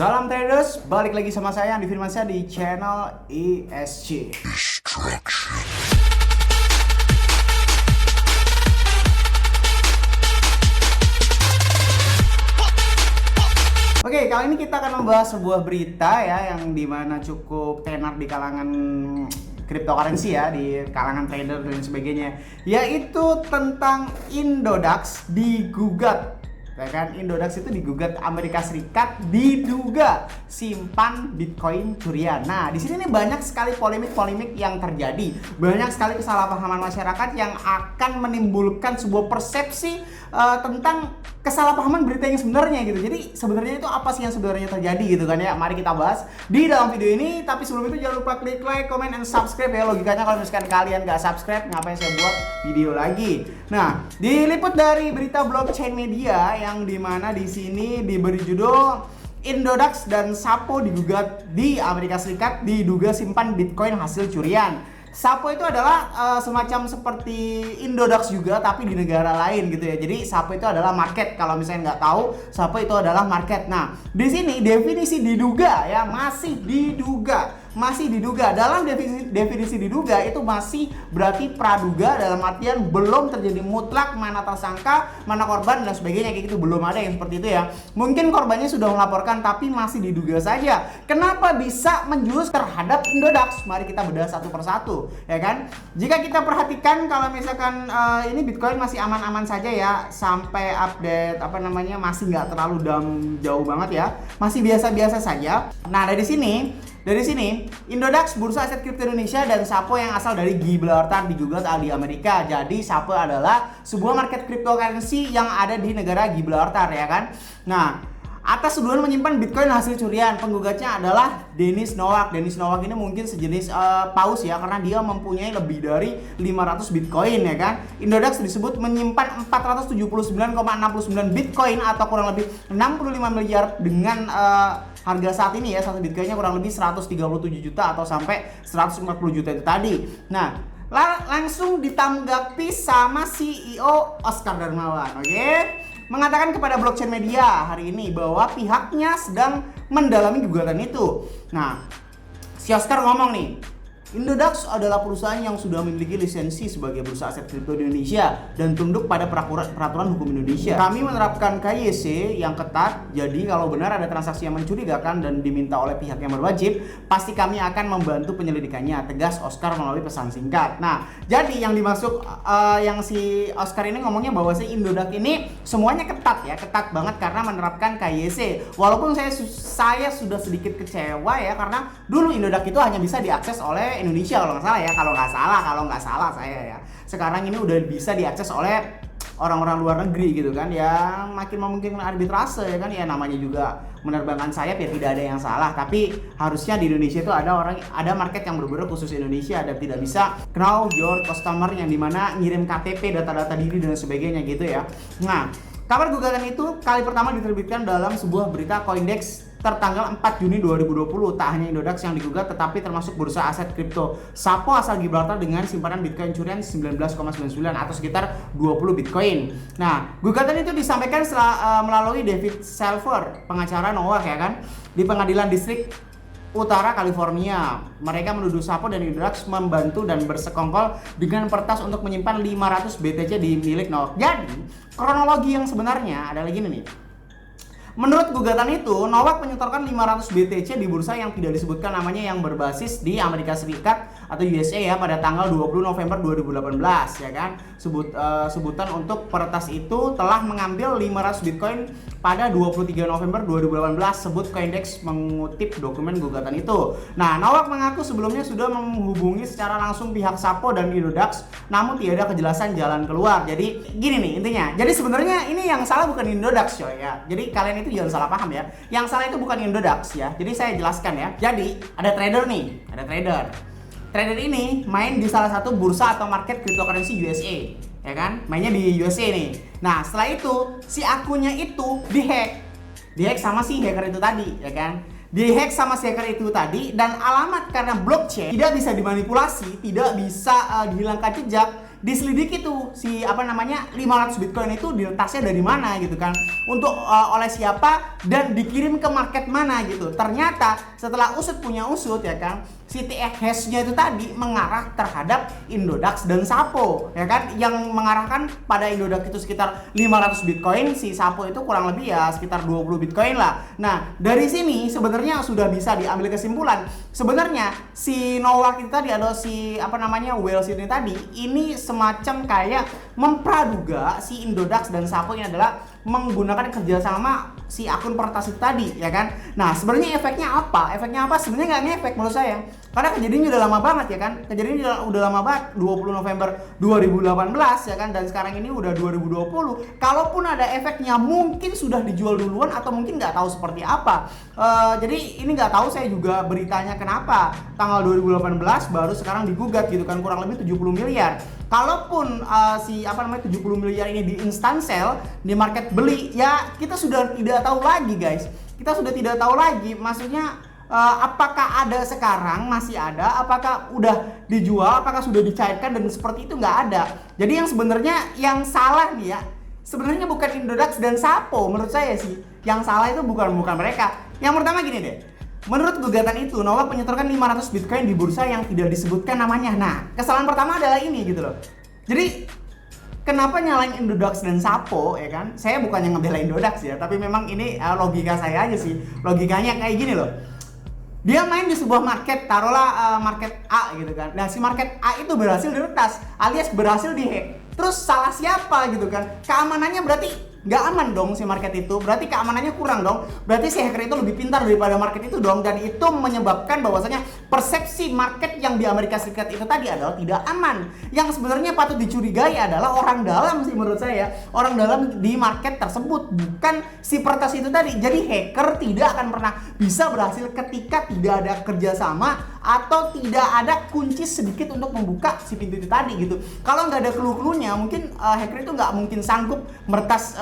Salam traders, balik lagi sama saya Andi Firmansyah di channel ESG. Oke, kali ini kita akan membahas sebuah berita ya yang dimana cukup tenar di kalangan cryptocurrency ya, di kalangan trader dan sebagainya, yaitu tentang Indodax digugat. Ya kan, Indodax itu digugat Amerika Serikat diduga simpan Bitcoin curian. Nah, di sini nih banyak sekali polemik-polemik yang terjadi, banyak sekali kesalahpahaman masyarakat yang akan menimbulkan sebuah persepsi tentang kesalahpahaman berita yang sebenarnya gitu. Jadi sebenarnya itu apa sih yang sebenarnya terjadi gitu kan ya? Mari kita bahas di dalam video ini. Tapi sebelum itu jangan lupa klik like, comment, and subscribe ya. Logikanya kalau misalkan kalian nggak subscribe, ngapain saya buat video lagi? Nah, diliput dari berita blockchain media yang dimana di sini diberi judul Indodax dan Sapo digugat di Amerika Serikat diduga simpan Bitcoin hasil curian. Sapo itu adalah semacam seperti Indodax juga tapi di negara lain gitu ya. Jadi Sapo itu adalah market. Kalau misalnya nggak tahu, Sapo itu adalah market. Nah, di sini definisi diduga ya, masih diduga. Dalam definisi diduga itu masih berarti praduga, dalam artian belum terjadi mutlak, mana tersangka, mana korban dan sebagainya, kayak gitu. Belum ada yang seperti itu ya. Mungkin korbannya sudah melaporkan tapi masih diduga saja. Kenapa bisa menjurus terhadap Indodax? Mari kita bedah satu persatu ya kan. Jika kita perhatikan kalau misalkan ini Bitcoin masih aman-aman saja ya, sampai update masih nggak terlalu jauh banget ya, masih biasa-biasa saja. Nah, dari sini Indodax, Bursa Aset Kripto Indonesia, dan Sapo yang asal dari Gibraltar digugat di Amerika. Jadi Sapo adalah sebuah market cryptocurrency yang ada di negara Gibraltar ya kan. Nah, atas tuduhan menyimpan Bitcoin hasil curian, penggugatnya adalah Dennis Nowak. Dennis Nowak ini mungkin sejenis paus ya, karena dia mempunyai lebih dari 500 Bitcoin ya kan. Indodax disebut menyimpan 479,69 Bitcoin atau kurang lebih 65 miliar dengan harga saat ini ya, satu Bitcoinnya kurang lebih 137 juta atau sampai 140 juta itu tadi. Nah, langsung ditanggapi sama CEO Oscar Darmawan, oke? Mengatakan kepada blockchain media hari ini bahwa pihaknya sedang mendalami gugatan itu. Nah, si Oscar ngomong nih, Indodax adalah perusahaan yang sudah memiliki lisensi sebagai bursa aset kripto di Indonesia dan tunduk pada peraturan hukum Indonesia. Kami menerapkan KYC yang ketat, jadi kalau benar ada transaksi yang mencurigakan dan diminta oleh pihak yang berwajib, pasti kami akan membantu penyelidikannya, tegas Oscar melalui pesan singkat. Nah, jadi yang dimaksud yang si Oscar ini ngomongnya bahwa si Indodax ini semuanya ketat ya, ketat banget karena menerapkan KYC. Walaupun saya sudah sedikit kecewa ya, karena dulu Indodax itu hanya bisa diakses oleh Indonesia kalau nggak salah saya ya. Sekarang ini udah bisa diakses oleh orang-orang luar negeri gitu kan ya, makin memungkinkan arbitrase ya kan ya, namanya juga menerbangkan sayap ya, tidak ada yang salah. Tapi harusnya di Indonesia itu ada market yang benar-benar khusus Indonesia dan tidak bisa know your customer yang dimana ngirim KTP, data-data diri dan sebagainya gitu ya. Nah, kabar gugatan itu kali pertama diterbitkan dalam sebuah berita Coindex tertanggal 4 Juni 2020. Tak hanya Indodax yang digugat, tetapi termasuk bursa aset kripto Sapo asal Gibraltar dengan simpanan Bitcoin curian 19,99 atau sekitar 20 Bitcoin. Nah, gugatan itu disampaikan melalui David Selver, pengacara Nowak ya kan, di Pengadilan Distrik Utara California. Mereka menuduh Sapo dan Indodax membantu dan bersekongkol dengan pertas untuk menyimpan 500 BTC di milik Nowak. Jadi, kronologi yang sebenarnya adalah gini nih. Menurut gugatan itu, Nowak menyetorkan 500 BTC di bursa yang tidak disebutkan namanya yang berbasis di Amerika Serikat atau USA ya pada tanggal 20 November 2018 ya kan. Sebutan untuk peretas itu telah mengambil 500 Bitcoin pada 23 November 2018, sebut Coindex mengutip dokumen gugatan itu. Nah, Nowak mengaku sebelumnya sudah menghubungi secara langsung pihak Sapo dan Indodax, namun tidak ada kejelasan jalan keluar. Jadi gini nih intinya. Jadi sebenarnya ini yang salah bukan Indodax coy ya. Jadi kalian itu jangan salah paham ya. Yang salah itu bukan Indodax ya. Jadi saya jelaskan ya. Jadi ada trader nih, ada trader. Trader ini main di salah satu bursa atau market cryptocurrency USA, ya kan? Mainnya di USA nih. Nah, setelah itu si akunnya itu dihack sama si hacker itu tadi, ya kan? Dihack sama si hacker itu tadi, dan alamat karena blockchain tidak bisa dimanipulasi, tidak bisa dihilangkan jejak. diselidiki tuh si 500 Bitcoin itu diretasnya dari mana gitu kan, untuk oleh siapa dan dikirim ke market mana gitu. Ternyata setelah usut punya usut ya kan, si TX hash-nya itu tadi mengarah terhadap Indodax dan Sapo ya kan, yang mengarahkan pada Indodax itu sekitar 500 Bitcoin, si Sapo itu kurang lebih ya sekitar 20 Bitcoin lah. Nah, dari sini sebenarnya sudah bisa diambil kesimpulan sebenarnya si Nowak itu tadi atau si Whales ini tadi ini semacam kayak mempraduga si Indodax dan Sapo ini adalah menggunakan kerjasama si akun peretas itu tadi ya kan. Nah, sebenarnya efeknya apa? Efeknya apa? Sebenarnya nggak ngefek menurut saya. Karena kejadiannya udah lama banget ya kan. Kejadiannya udah lama banget, 20 November 2018 ya kan, dan sekarang ini udah 2020. Kalaupun ada efeknya mungkin sudah dijual duluan atau mungkin nggak tahu seperti apa. Jadi ini nggak tahu saya juga beritanya kenapa tanggal 2018 baru sekarang digugat gitu kan, kurang lebih 70 miliar. Kalaupun 70 miliar ini di instant sale, di market beli, ya kita sudah tidak tahu lagi guys. Kita sudah tidak tahu lagi, maksudnya apakah ada sekarang, masih ada, apakah udah dijual, apakah sudah dicairkan, dan seperti itu nggak ada. Jadi yang sebenarnya yang salah nih ya, sebenarnya bukan Indodax dan Sapo menurut saya sih. Yang salah itu bukan mereka. Yang pertama gini deh, menurut gugatan itu, Nowak menyetorkan 500 Bitcoin di bursa yang tidak disebutkan namanya. Nah, kesalahan pertama adalah ini gitu loh. Jadi, kenapa nyalain Indodax dan Sapo ya kan? Saya bukannya ngebela Indodax ya, tapi memang ini logika saya aja sih. Logikanya kayak gini loh. Dia main di sebuah market, taruhlah market A gitu kan. Nah, si market A itu berhasil diretas, alias berhasil dihack. Terus salah siapa gitu kan? Keamanannya berarti nggak aman dong si market itu, berarti keamanannya kurang dong, berarti si hacker itu lebih pintar daripada market itu dong, dan itu menyebabkan bahwasanya persepsi market yang di Amerika Serikat itu tadi adalah tidak aman. Yang sebenarnya patut dicurigai adalah orang dalam sih menurut saya, orang dalam di market tersebut, bukan si peretas itu tadi. Jadi hacker tidak akan pernah bisa berhasil ketika tidak ada kerjasama atau tidak ada kunci sedikit untuk membuka si pintu itu tadi gitu. Kalau nggak ada clue-cluenya, mungkin hacker itu nggak mungkin sanggup meretas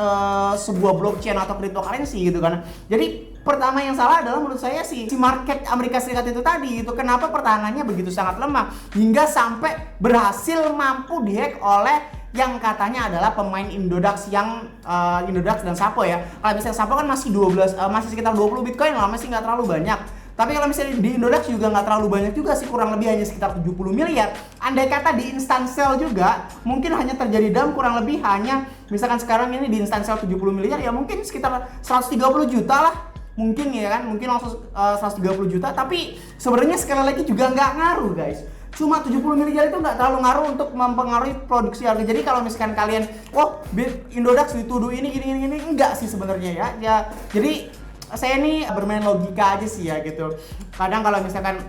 sebuah blockchain atau cryptocurrency gitu kan. Jadi pertama yang salah adalah menurut saya si market Amerika Serikat itu tadi itu, kenapa pertahanannya begitu sangat lemah hingga sampai berhasil mampu dihack oleh yang katanya adalah pemain Indodax Indodax dan Sapo ya. Kalau misalnya Sapo kan masih masih sekitar 20 Bitcoin lah, masih nggak terlalu banyak. Tapi kalau misalnya di Indodax juga nggak terlalu banyak juga sih, kurang lebih hanya sekitar 70 miliar. Andai kata di instant sale juga, mungkin hanya terjadi dump kurang lebih hanya, misalkan sekarang ini di instant sale 70 miliar, ya mungkin sekitar 130 juta lah. Mungkin ya kan, mungkin langsung 130 juta. Tapi sebenarnya sekali lagi juga nggak ngaruh guys. Cuma 70 miliar itu nggak terlalu ngaruh untuk mempengaruhi produksi harga. Jadi kalau misalkan kalian, Indodax dituduh ini, enggak sih sebenarnya ya. Jadi saya ini bermain logika aja sih ya gitu. Kadang kalau misalkan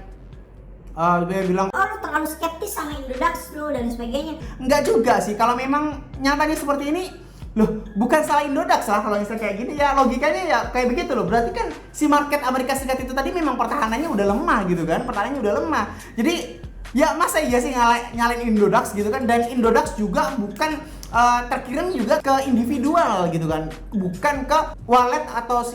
dia bilang, lu terlalu skeptis sama Indodax lu dan sebagainya. Enggak juga sih, kalau memang nyatanya seperti ini, loh bukan salah Indodax lah kalau misalnya kayak gini ya, logikanya ya kayak begitu loh. Berarti kan si market Amerika Serikat itu tadi memang pertahanannya udah lemah gitu kan, pertahanannya udah lemah. Jadi ya masa iya sih nyalain Indodax gitu kan, dan Indodax juga bukan terkirim juga ke individual gitu kan, bukan ke wallet atau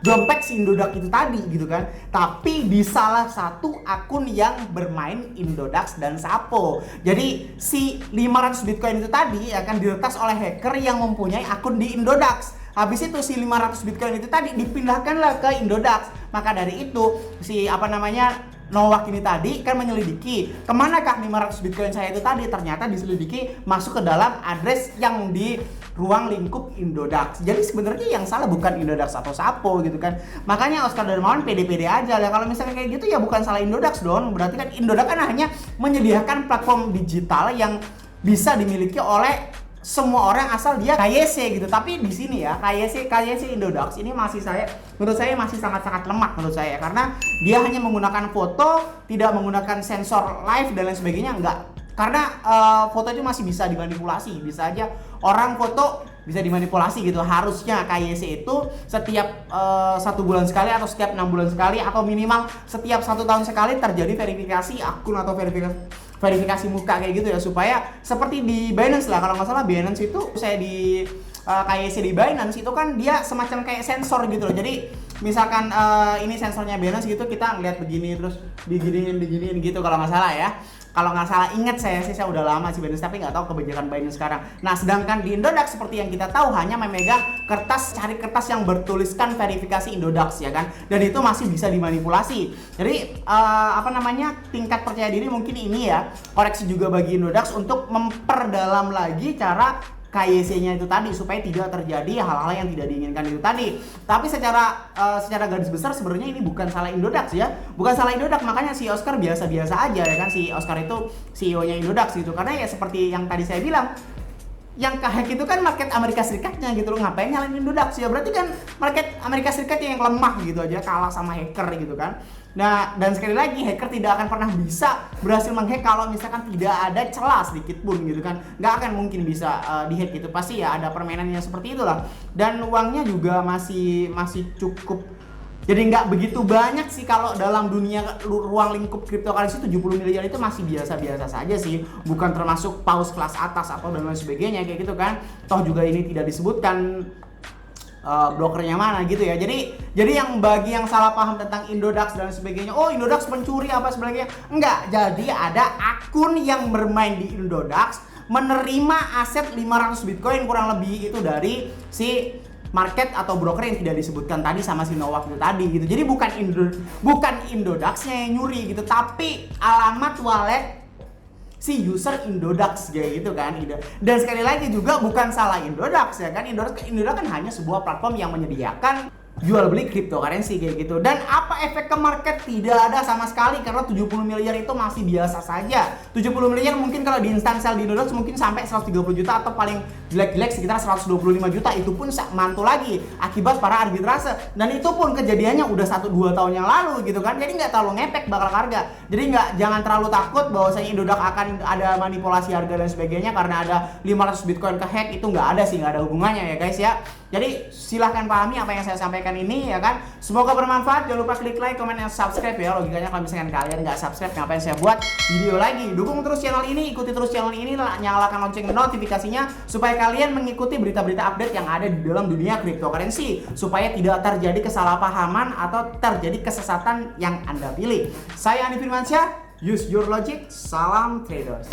dompet si Indodax itu tadi gitu kan, tapi di salah satu akun yang bermain Indodax dan Sapo. Jadi si 500 Bitcoin itu tadi akan diretas oleh hacker yang mempunyai akun di Indodax. Habis itu si 500 Bitcoin itu tadi dipindahkanlah ke Indodax. Maka dari itu si Nowak ini tadi kan menyelidiki kemanakah 500 Bitcoin saya itu tadi. Ternyata diselidiki masuk ke dalam address yang di ruang lingkup Indodax. Jadi sebenarnya yang salah bukan Indodax atau Sapo gitu kan. Makanya Oscar Darmawan pede-pede aja lah. Kalau misalnya kayak gitu ya bukan salah Indodax dong. Berarti kan Indodax kan hanya menyediakan platform digital yang bisa dimiliki oleh semua orang asal dia KYC gitu. Tapi di sini ya KYC Indodax ini menurut saya masih sangat-sangat lemah menurut saya, karena dia hanya menggunakan foto, tidak menggunakan sensor live dan lain sebagainya, enggak. Karena foto itu masih bisa dimanipulasi, bisa aja orang foto bisa dimanipulasi gitu. Harusnya KYC itu setiap 1 bulan sekali atau setiap 6 bulan sekali atau minimal setiap 1 tahun sekali terjadi verifikasi akun atau verifikasi muka kayak gitu ya, supaya seperti di Binance lah, kalau nggak salah Binance itu saya di KYC di Binance itu kan dia semacam kayak sensor gitu loh. Jadi misalkan ini sensornya Binance gitu, kita ngeliat begini terus diginiin gitu kalau nggak salah ya. Kalau nggak salah, ingat saya udah lama sih Binance, tapi nggak tahu kebijakan Binance sekarang. Nah, sedangkan di Indodax seperti yang kita tahu hanya memegang cari kertas yang bertuliskan verifikasi Indodax ya kan, dan itu masih bisa dimanipulasi. Jadi tingkat percaya diri mungkin ini ya, koreksi juga bagi Indodax untuk memperdalam lagi cara KYC-nya itu tadi supaya tidak terjadi hal-hal yang tidak diinginkan itu tadi. Tapi secara garis besar sebenarnya ini bukan salah Indodax ya. Bukan salah Indodax, makanya si Oscar biasa-biasa aja ya kan. Si Oscar itu CEO-nya Indodax gitu. Karena ya seperti yang tadi saya bilang, yang kehack itu kan market Amerika Serikatnya gitu loh. Ngapain nyalain Indodax ya? Berarti kan market Amerika Serikat yang lemah gitu aja, kalah sama hacker gitu kan. Nah, dan sekali lagi, hacker tidak akan pernah bisa berhasil menghack kalau misalkan tidak ada celah sedikit pun gitu kan. Nggak akan mungkin bisa dihack gitu. Pasti ya ada permainannya seperti itulah. Dan uangnya juga masih cukup. Jadi nggak begitu banyak sih kalau dalam dunia ruang lingkup cryptocurrency. 70 miliar itu masih biasa-biasa saja sih. Bukan termasuk paus kelas atas atau dan lain sebagainya kayak gitu kan. Toh juga ini tidak disebutkan brokernya mana gitu ya. Jadi yang bagi yang salah paham tentang Indodax dan sebagainya, oh Indodax pencuri apa sebagainya, enggak. Jadi ada akun yang bermain di Indodax menerima aset 500 Bitcoin kurang lebih itu dari si market atau broker yang tidak disebutkan tadi sama si Nowak itu tadi gitu. Jadi bukan Indodaxnya yang nyuri gitu, tapi alamat wallet si user Indodax kayak gitu kan. Dan sekali lagi juga bukan salah Indodax ya kan. Indodax kan hanya sebuah platform yang menyediakan jual beli cryptocurrency kayak gitu. Dan apa efek ke market? Tidak ada sama sekali, karena 70 miliar itu masih biasa saja. 70 miliar mungkin kalau di instant sell di Indodax mungkin sampai 130 juta atau paling jelek-jelek sekitar 125 juta. Itu pun mantul lagi akibat para arbitrase. Dan itu pun kejadiannya udah 1-2 tahun yang lalu gitu kan. Jadi nggak terlalu ngepek bakal harga. Jadi jangan terlalu takut bahwasanya Indodax akan ada manipulasi harga dan sebagainya karena ada 500 Bitcoin ke hack. Itu nggak ada sih, nggak ada hubungannya ya guys ya. Jadi silahkan pahami apa yang saya sampaikan ini ya kan. Semoga bermanfaat. Jangan lupa klik like, comment, dan subscribe ya. Logikanya kalau misalkan kalian nggak subscribe, ngapain saya buat video lagi? Dukung terus channel ini, ikuti terus channel ini, nyalakan lonceng notifikasinya supaya kalian mengikuti berita-berita update yang ada di dalam dunia cryptocurrency, supaya tidak terjadi kesalahpahaman atau terjadi kesesatan yang Anda pilih. Saya Andi Firmansyah, use your logic, salam traders.